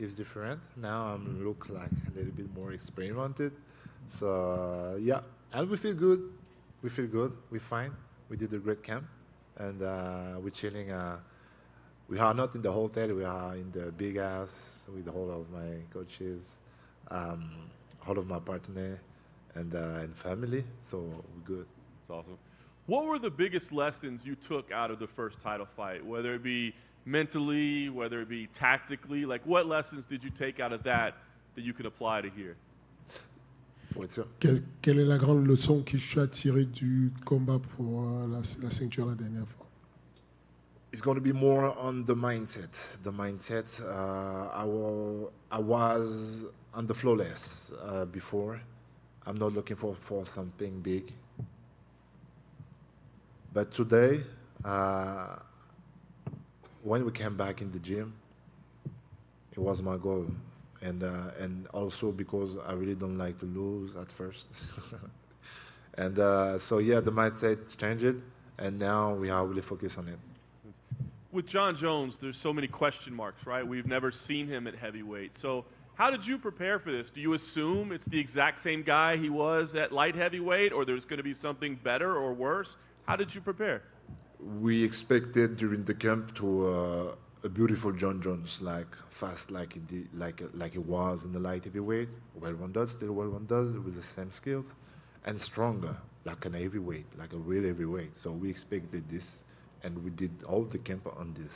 is different. Now I'm look like a little bit more experimented. So yeah, and we feel good. We feel good. We're fine. We did a great camp, and we're chilling. We are not in the hotel. We are in the big house with all of my coaches, um, all of my partner, and family. So we're good. That's awesome. What were the biggest lessons you took out of the first title fight, whether it be mentally, whether it be tactically? Like, what lessons did you take out of that that you could apply to here? Faut être sûr. Quelle est la grande leçon que tu as tirée du combat pour la ceinture la dernière fois? It's going to be more on the mindset. The mindset. I was on the flawless before. I'm not looking for something big. But today, when we came back in the gym, it was my goal, and also because I really don't like to lose at first, and so yeah, the mindset changed, and now we are really focused on it. With Jon Jones, there's so many question marks, right? We've never seen him at heavyweight. So how did you prepare for this? Do you assume it's the exact same guy he was at light heavyweight, or there's going to be something better or worse? How did you prepare? We expected during the camp to a beautiful Jon Jones, like fast, like it was in the light heavyweight, well-rounded, still well-rounded with the same skills, and stronger, like an heavyweight, like a real heavyweight. So we expected this, and we did all the camp on this.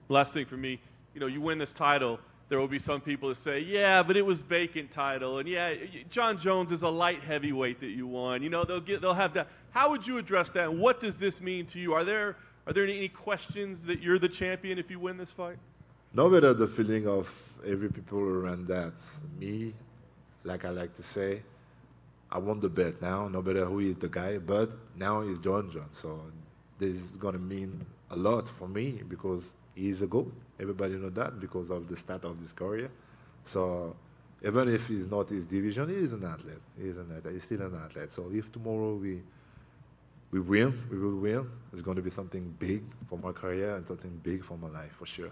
Last thing for me, you win this title, there will be some people that say, yeah, but it was vacant title, and yeah, Jon Jones is a light heavyweight that you won. They'll have that. How would you address that? And what does this mean to you? Are there any questions that you're the champion if you win this fight? No better the feeling of every people around that. Me, like I like to say, I won the belt now. No matter who is the guy, but now he's Jon Jones. So this is gonna mean a lot for me because he's a GOAT. Everybody know that because of the start of his career. So even if he's not his division, he is an athlete. He's still an athlete. So if tomorrow we win, we will win. It's going to be something big for my career and something big for my life, for sure.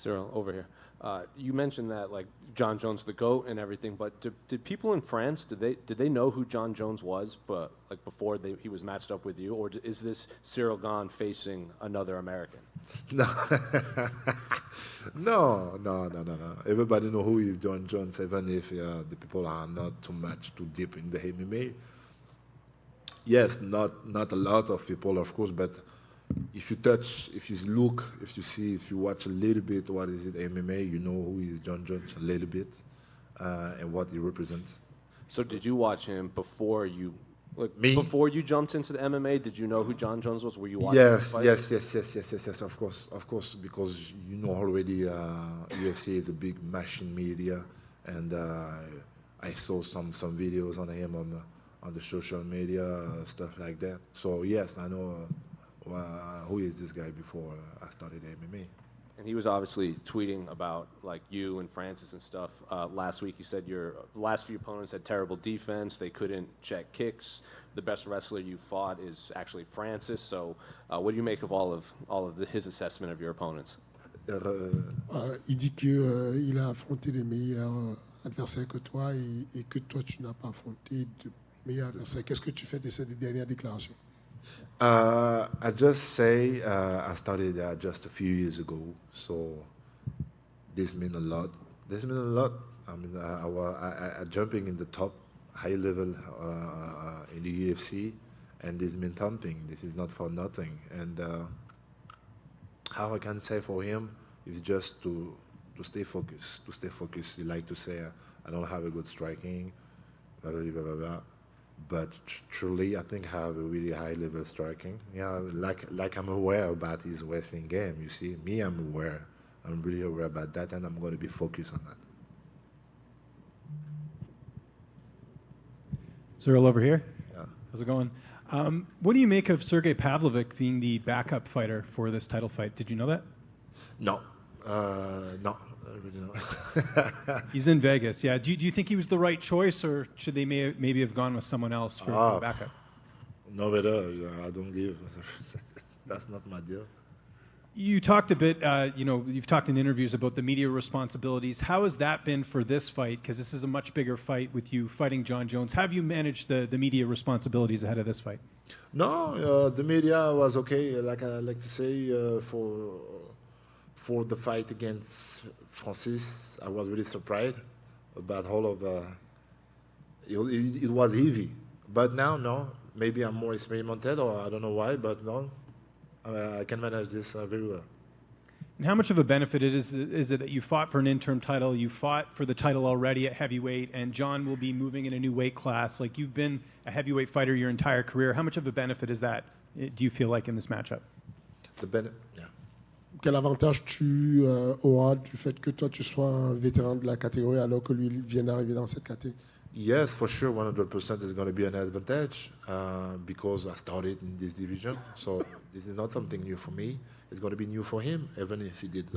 Ciryl, over here. You mentioned that like Jon Jones, the GOAT, and everything. But did people in France did they know who Jon Jones was, but like before he was matched up with you, or is this Ciryl Gane facing another American? No, no. Everybody know who is Jon Jones, even if the people are not too deep in the MMA. Yes, not a lot of people, of course, but if you touch, if you look, if you see, if you watch a little bit, what is it, MMA, you know who is Jon Jones a little bit and what he represents. So did you watch him before you, Me? before you jumped into the MMA? Did you know who Jon Jones was? Were you watching Yes, the fight? yes, of course, because you know already UFC is a big machine media, and I saw some videos on him on the social media, stuff like that. So yes, I know who is this guy before I started MMA. And he was obviously tweeting about like you and Francis and stuff. Last week he said your last few opponents had terrible defense. They couldn't check kicks. The best wrestler you fought is actually Francis. So what do you make of all of his assessment of your opponents? Il dit qu'il a affronté des meilleurs adversaires que toi et que toi tu n'as pas affronté de meilleurs adversaires. Qu'est-ce que tu fais de cette dernière déclaration? I just say I started just a few years ago, so this means a lot. This means a lot. I mean, I jumping in the top high level in the UFC, and this means something. This is not for nothing. And how I can say for him is just to stay focused. To stay focused. He like to say, I don't have a good striking, blah blah blah blah. Blah. But truly, I think I have a really high level striking. Yeah, like I'm aware about his wrestling game. You see, me, I'm aware. I'm really aware about that, and I'm going to be focused on that. Ciryl, over here. Yeah. How's it going? What do you make of Sergey Pavlovich being the backup fighter for this title fight? Did you know that? No, no. I really don't. He's in Vegas, yeah. Do you think he was the right choice, or should they maybe have gone with someone else for the backup? No better. I don't give. That's not my deal. You talked a bit, you've talked in interviews about the media responsibilities. How has that been for this fight? Because this is a much bigger fight with you fighting Jon Jones. How have you managed the media responsibilities ahead of this fight? No, the media was okay. Like I like to say, for the fight against Francis, I was really surprised about all of. It was heavy, but now no. Maybe I'm more experimented, or I don't know why, but no, I can manage this very well. And how much of a benefit is it that you fought for an interim title, you fought for the title already at heavyweight, and Jon will be moving in a new weight class? Like, you've been a heavyweight fighter your entire career. How much of a benefit is that, do you feel like, in this matchup? Yeah. Quel avantage tu auras du fait que toi tu sois un vétéran de la catégorie alors que lui vient d'arriver dans cette catégorie? Yes, for sure, 100% is going to be an advantage because I started in this division. So this is not something new for me. It's going to be new for him, even if he did,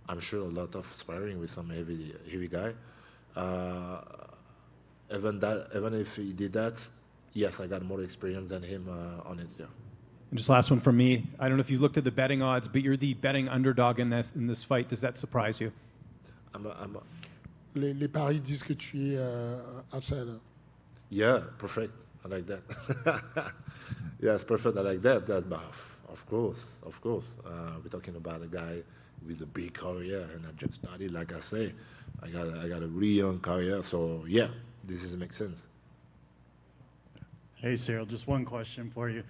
I'm sure, a lot of sparring with some heavy guy. Even if he did that, yes, I got more experience than him on it. Yeah. And just last one from me. I don't know if you looked at the betting odds, but you're the betting underdog in this fight. Does that surprise you? Les paris disent que tu es outsider. Yeah, perfect. I like that. Yes, perfect. I like that. But of course. We're talking about a guy with a big career, and I just started. Like I say, I got a really young career. So yeah, this makes sense. Hey, Ciryl, just one question for you.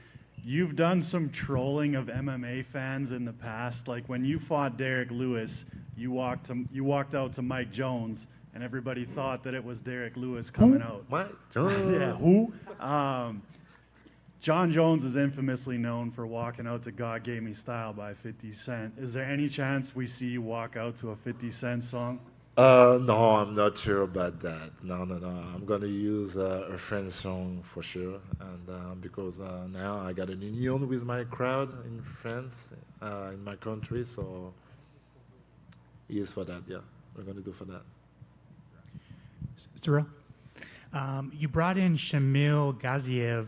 You've done some trolling of MMA fans in the past. Like when you fought Derek Lewis, you walked out to Mike Jones, and everybody thought that it was Derek Lewis coming out. Mike Jones. Yeah, who? Jon Jones is infamously known for walking out to God Gave Me Style by 50 Cent. Is there any chance we see you walk out to a 50 Cent song? No, I'm not sure about that. No. I'm gonna use a French song for sure, and because now I got an union with my crowd in France, in my country. So yes, for that, yeah, we're gonna do for that. Ciryl, you brought in Shamil Gaziev,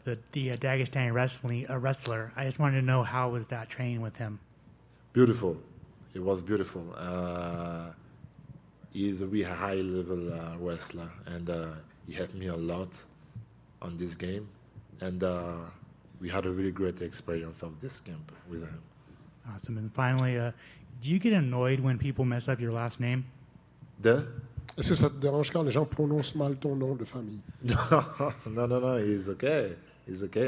the Dagestani wrestler. I just wanted to know, how was that training with him? Beautiful. It was beautiful. He's a really high-level wrestler, and he helped me a lot on this game. And we had a really great experience of this camp with him. Awesome. And finally, do you get annoyed when people mess up your last name? Est-ce que ça te dérange quand les gens prononcent mal ton nom de famille? No. He's okay.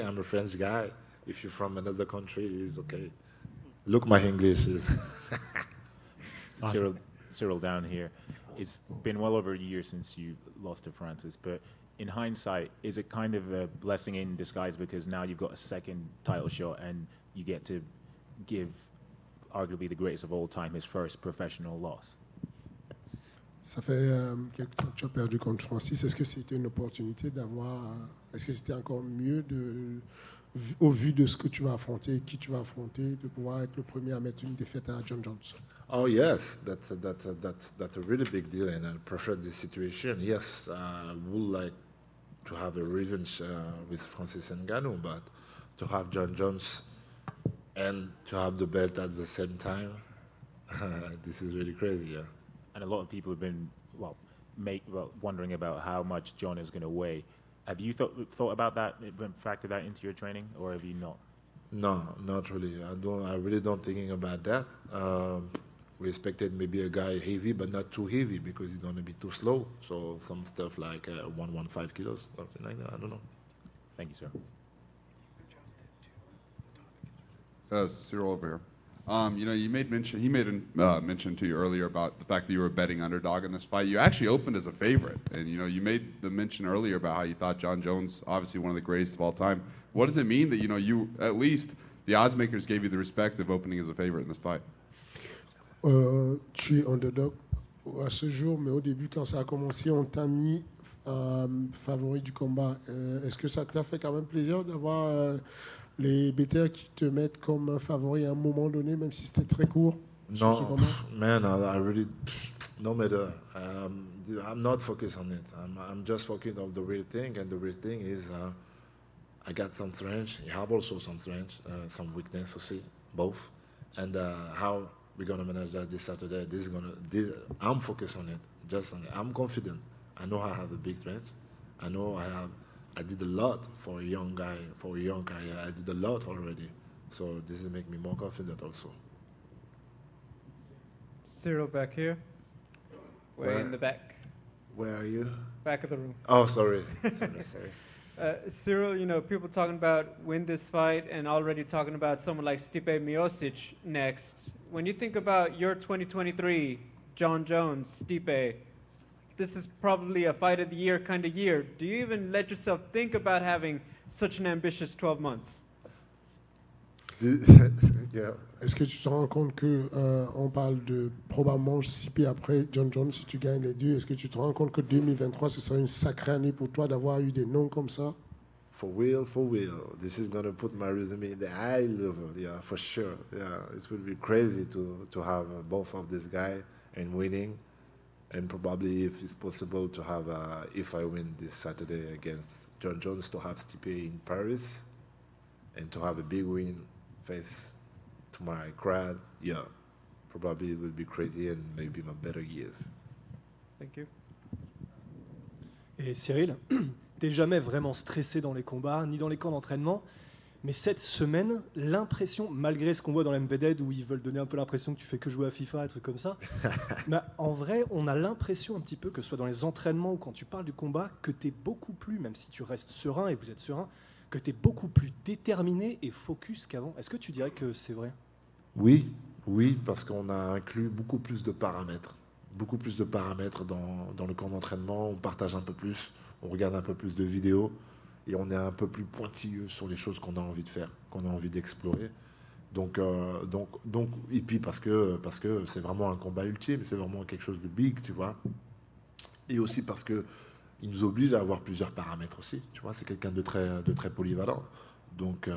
I'm a French guy. If you're from another country, he's okay. Look, my English is. Ciryl down here. It's been well over a year since you lost to Francis, but in hindsight, is it kind of a blessing in disguise because now you've got a second title shot and you get to give arguably the greatest of all time his first professional loss? Ça fait quelque temps que tu as perdu contre Francis. Est-ce que c'était une opportunité d'avoir... Est-ce que c'était encore mieux, au vu de ce que tu vas affronter, qui tu vas affronter, de pouvoir être le premier à mettre une défaite à Jon Jones? Oh yes, that's a really big deal, and I prefer this situation. Yes, I would like to have a revenge with Francis Ngannou, but to have Jon Jones and to have the belt at the same time, this is really crazy. Yeah. And a lot of people have been wondering about how much Jon is going to weigh. Have you thought about that, factored that into your training, or have you not? No, not really. I really don't thinking about that. We expected maybe a guy heavy, but not too heavy because he's going to be too slow. So some stuff like 115 kilos, something like that. I don't know. Thank you, sir. Ciryl over here. He made mention to you earlier about the fact that you were a betting underdog in this fight. You actually opened as a favorite, and you made the mention earlier about how you thought Jon Jones, obviously one of the greatest of all time. What does it mean that you at least the odds makers gave you the respect of opening as a favorite in this fight? Tu es underdog à ce jour, mais au début, quand ça a commencé, on t'a mis favori du combat. Est-ce que ça t'a fait quand même plaisir d'avoir les betteurs qui te mettent comme un favori à un moment donné, même si c'était très court? No, man, I really, no matter. I'm not focused on it. I'm just focused on the real thing, and the real thing is I got some strength. I have also some strength, some weakness to see, both. And how we're gonna manage that this Saturday? I'm focused on it, just on it. I'm confident. I know I have a big threat. I know I did a lot for a young guy, for a young career. I did a lot already. So this is make me more confident also. Ciryl back here. Way in the back. Where are you? Back of the room. Oh, sorry. sorry. Ciryl, you know, people talking about win this fight and already talking about someone like Stipe Miocic next. When you think about your 2023, Jon Jones, Stipe, this is probably a fight of the year kind of year. Do you even let yourself think about having such an ambitious 12 months? Yeah. Est-ce que tu te rends compte que on parle de probablement Stipe après Jon Jones si tu gagnes les deux? Est-ce que tu te rends compte que 2023 ce sera une sacrée année pour toi d'avoir eu des noms comme ça? For real, for real. This is gonna put my resume in the high level, yeah, for sure. Yeah, it would be crazy to have both of this guy and winning, and probably if it's possible to have, if I win this Saturday against Jon Jones, to have Stipe in Paris, and to have a big win face to my crowd. Yeah, probably it would be crazy and maybe my better years. Thank you. Et Ciryl, t'es jamais vraiment stressé dans les combats, ni dans les camps d'entraînement, mais cette semaine, l'impression, malgré ce qu'on voit dans l'MPDED où ils veulent donner un peu l'impression que tu fais que jouer à FIFA, des trucs comme ça, bah, en vrai, on a l'impression un petit peu que ce soit dans les entraînements ou quand tu parles du combat, que t'es beaucoup plus, même si tu restes serein et vous êtes serein, que t'es beaucoup plus déterminé et focus qu'avant. Est-ce que tu dirais que c'est vrai? Oui, oui, parce qu'on a inclus beaucoup plus de paramètres. Beaucoup plus de paramètres dans le camp d'entraînement. On partage un peu plus, on regarde un peu plus de vidéos et on est un peu plus pointilleux sur les choses qu'on a envie de faire, qu'on a envie d'explorer. Donc, et puis parce que c'est vraiment un combat ultime, c'est vraiment quelque chose de big, tu vois. Et aussi parce que il nous oblige à avoir plusieurs paramètres aussi, tu vois. C'est quelqu'un de très polyvalent. Donc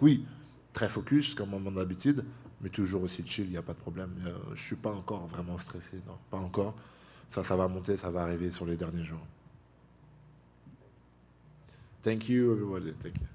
oui, très focus comme à mon habitude, mais toujours aussi chill, il n'y a pas de problème. Je suis pas encore vraiment stressé, non, pas encore. Ça va monter, ça va arriver sur les derniers jours. Thank you, everybody. Thank you.